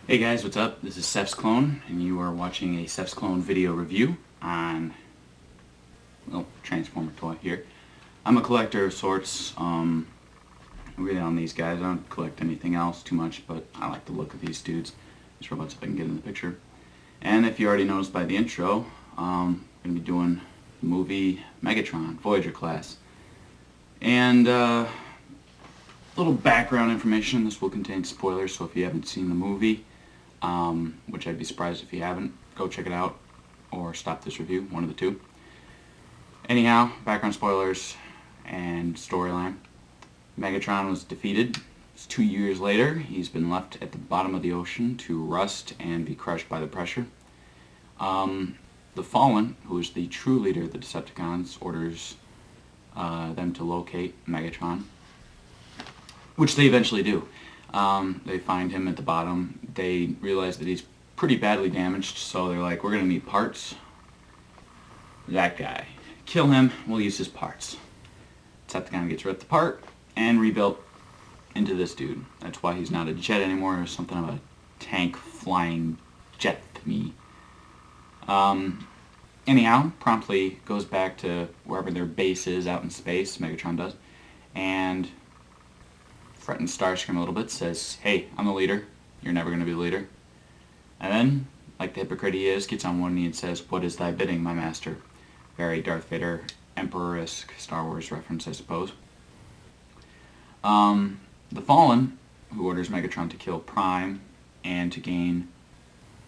Hey guys, what's up? This is Sephsclone, and you are watching a Sephsclone video review on, well, Transformer toy here. I'm a collector of sorts, really on these guys. I don't collect anything else too much, but I like the look of these dudes, these robots, if I can get in the picture. And if you already noticed by the intro, I'm going to be doing the movie Megatron, Voyager class. And little background information. This will contain spoilers, so if you haven't seen the movie, which I'd be surprised if you haven't, go check it out or stop this review, one of the two. Anyhow, background spoilers and storyline. Megatron was defeated. It's 2 years later. He's been left at the bottom of the ocean to rust and be crushed by the pressure. The Fallen, who is the true leader of the Decepticons, orders them to locate Megatron, which they eventually do. They find him at the bottom. They realize that he's pretty badly damaged, so they're like, we're going to need parts. That guy. Kill him, we'll use his parts. Decepticon gets ripped apart and rebuilt into this dude. That's why he's not a jet anymore. He's something of a tank flying jet thingy. Anyhow, promptly goes back to wherever their base is out in space, Megatron does, and threatens Starscream a little bit, says, hey, I'm the leader, you're never going to be the leader. And then, like the hypocrite he is, gets on one knee and says, what is thy bidding, my master? Very Darth Vader, Emperor-esque Star Wars reference, I suppose. The Fallen, who orders Megatron to kill Prime and to gain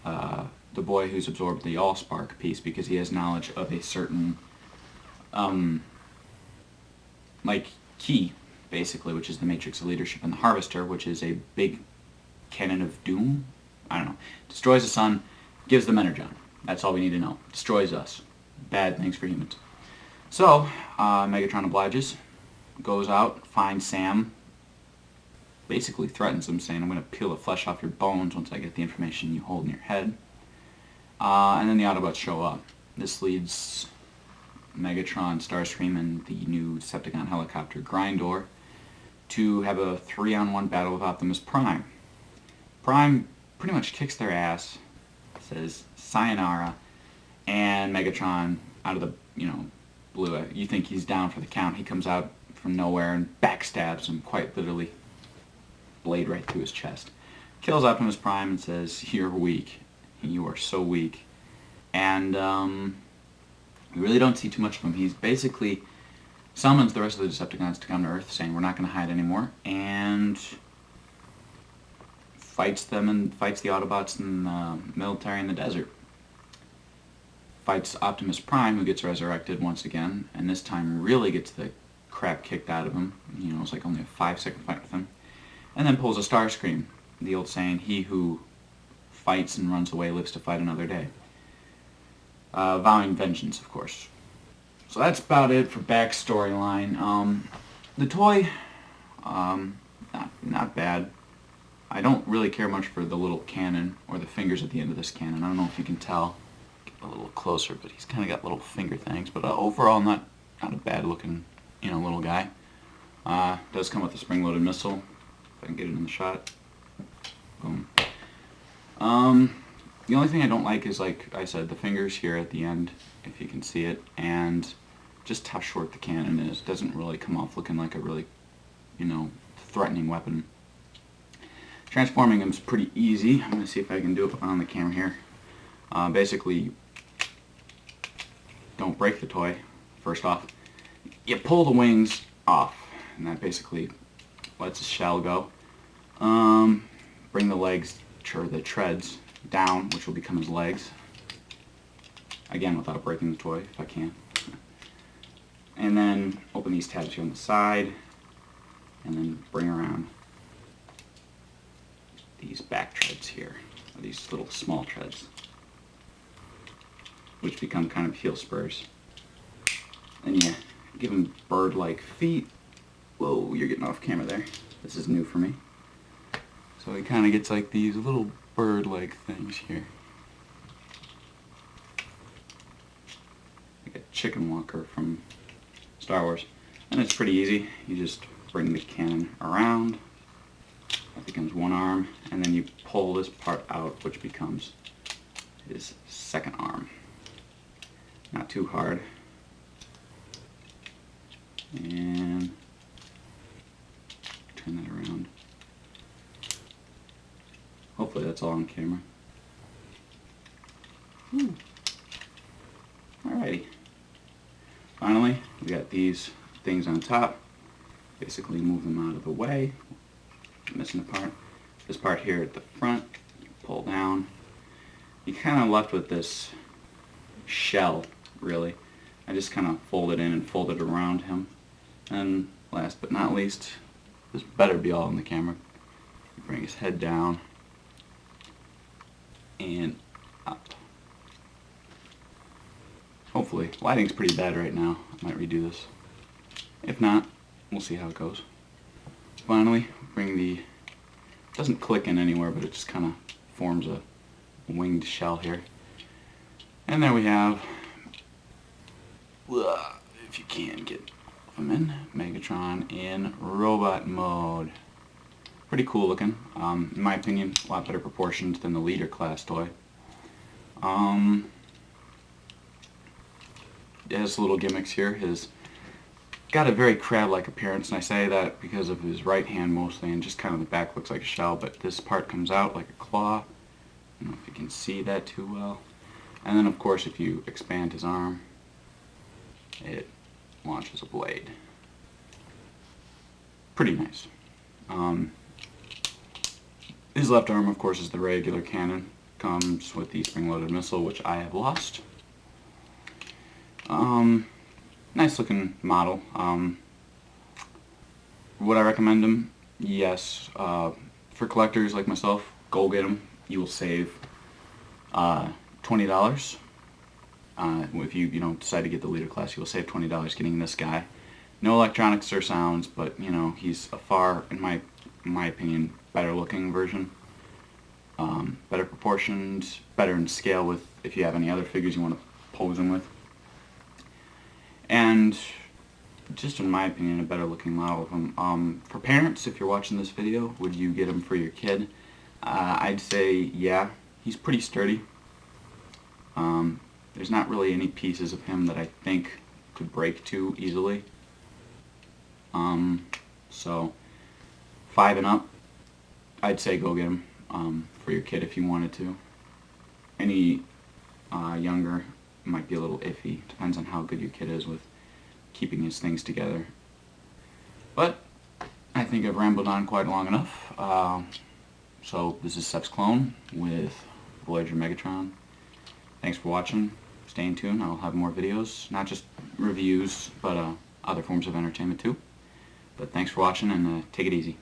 the boy who's absorbed the Allspark piece because he has knowledge of a certain, key, basically, which is the Matrix of Leadership, and the Harvester, which is a big cannon of doom. I don't know. Destroys the sun, gives them energon. That's all we need to know. Destroys us. Bad things for humans. So, Megatron obliges, goes out, finds Sam, basically threatens him, saying, I'm going to peel the flesh off your bones once I get the information you hold in your head. And then the Autobots show up. This leads Megatron, Starscream, and the new Decepticon helicopter, Grindor, to have a 3-on-1 battle with Optimus Prime. Prime pretty much kicks their ass, says sayonara, and Megatron, out of the, blue, you think he's down for the count, he comes out from nowhere and backstabs him, quite literally, blade right through his chest. Kills Optimus Prime and says, you're weak. You are so weak. And we really don't see too much of him. He's basically summons the rest of the Decepticons to come to Earth, saying we're not going to hide anymore, and fights them and fights the Autobots and the military in the desert. Fights Optimus Prime, who gets resurrected once again, and this time really gets the crap kicked out of him. It's like only a 5-second fight with him. And then pulls a Starscream, the old saying, he who fights and runs away lives to fight another day. Vowing vengeance, of course. So that's about it for backstory line. The toy, not bad. I don't really care much for the little cannon, or the fingers at the end of this cannon. I don't know if you can tell. Get a little closer, but he's kind of got little finger things. But overall, not a bad looking, little guy. Does come with a spring-loaded missile. If I can get it in the shot. Boom. The only thing I don't like is, like I said, the fingers here at the end, if you can see it, and just how short the cannon is. It doesn't really come off looking like a really, threatening weapon. Transforming him is pretty easy. I'm going to see if I can do it on the camera here. Basically, don't break the toy, first off. You pull the wings off, and that basically lets the shell go. Bring the legs, or the treads, down, which will become his legs. Again, without breaking the toy, if I can. And then open these tabs here on the side, and then bring around these back treads here, or these little small treads, which become kind of heel spurs. Then you give him bird-like feet. Whoa, you're getting off camera there. This is new for me. So he kind of gets like these little bird-like things here. Like a chicken walker from Star Wars. And it's pretty easy. You just bring the cannon around, That becomes one arm, and then you pull this part out, which becomes his second arm. Not too hard. And turn that around. Hopefully that's all on camera. Alrighty. Finally, we got these things on top. Basically move them out of the way. Missing a part. This part here at the front, you pull down. You're kind of left with this shell, really. I just kind of fold it in and fold it around him. And last but not least, this better be all in the camera. You bring his head down and up. Hopefully. Lighting's pretty bad right now. I might redo this. If not, we'll see how it goes. Finally, bring the... It doesn't click in anywhere, but it just kind of forms a winged shell here. And there we have, if you can get them in, Megatron in robot mode. Pretty cool looking. In my opinion, a lot better proportions than the leader class toy. It has little gimmicks here. His got a very crab-like appearance, and I say that because of his right hand mostly, and just kind of the back looks like a shell, but this part comes out like a claw. I don't know if you can see that too well. And then of course if you expand his arm, it launches a blade. Pretty nice. His left arm of course is the regular cannon. Comes with the spring-loaded missile, which I have lost. Nice looking model. Would I recommend him? Yes. For collectors like myself, go get him. You will save $20. If you decide to get the leader class, you will save $20 getting this guy. No electronics or sounds, but he's a far, in my opinion, better looking version. Better proportions, better in scale with if you have any other figures you want to pose him with. And just in my opinion, a better looking model of him. For parents, if you're watching this video, would you get him for your kid? I'd say yeah, he's pretty sturdy. There's not really any pieces of him that I think could break too easily. So 5 and up, I'd say go get him for your kid if you wanted to. Any younger might be a little iffy. Depends on how good your kid is with keeping his things together. But I think I've rambled on quite long enough. So this is Sephsclone with Voyager Megatron. Thanks for watching. Stay in tune. I'll have more videos, not just reviews, but other forms of entertainment too. But thanks for watching, and take it easy.